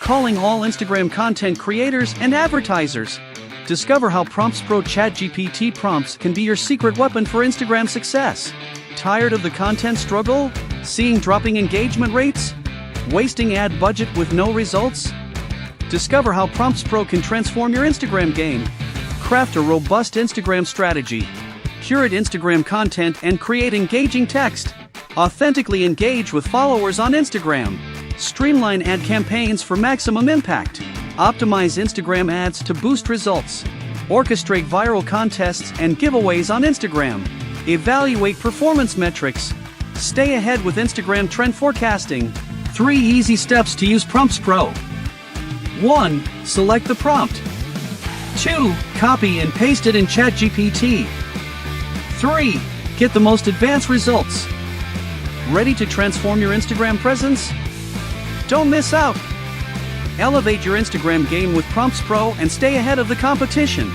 calling all Instagram content creators and advertisers. Discover how PromptsPro ChatGPT prompts can be your secret weapon for Instagram success. Tired of the content struggle? Seeing dropping engagement rates? Wasting ad budget with no results? Discover how PromptsPro can transform your Instagram game. Craft a robust Instagram strategy. Curate Instagram content and create engaging text. Authentically engage with followers on Instagram. Streamline ad campaigns for maximum impact. Optimize Instagram ads to boost results. Orchestrate viral contests and giveaways on Instagram. Evaluate performance metrics. Stay ahead with Instagram trend forecasting. 3 easy steps to use PromptsPro. 1. Select the prompt. 2. Copy and paste it in ChatGPT. 3. Get the most advanced results. Ready to transform your Instagram presence? Don't miss out! Elevate your Instagram game with PromptsPro and stay ahead of the competition.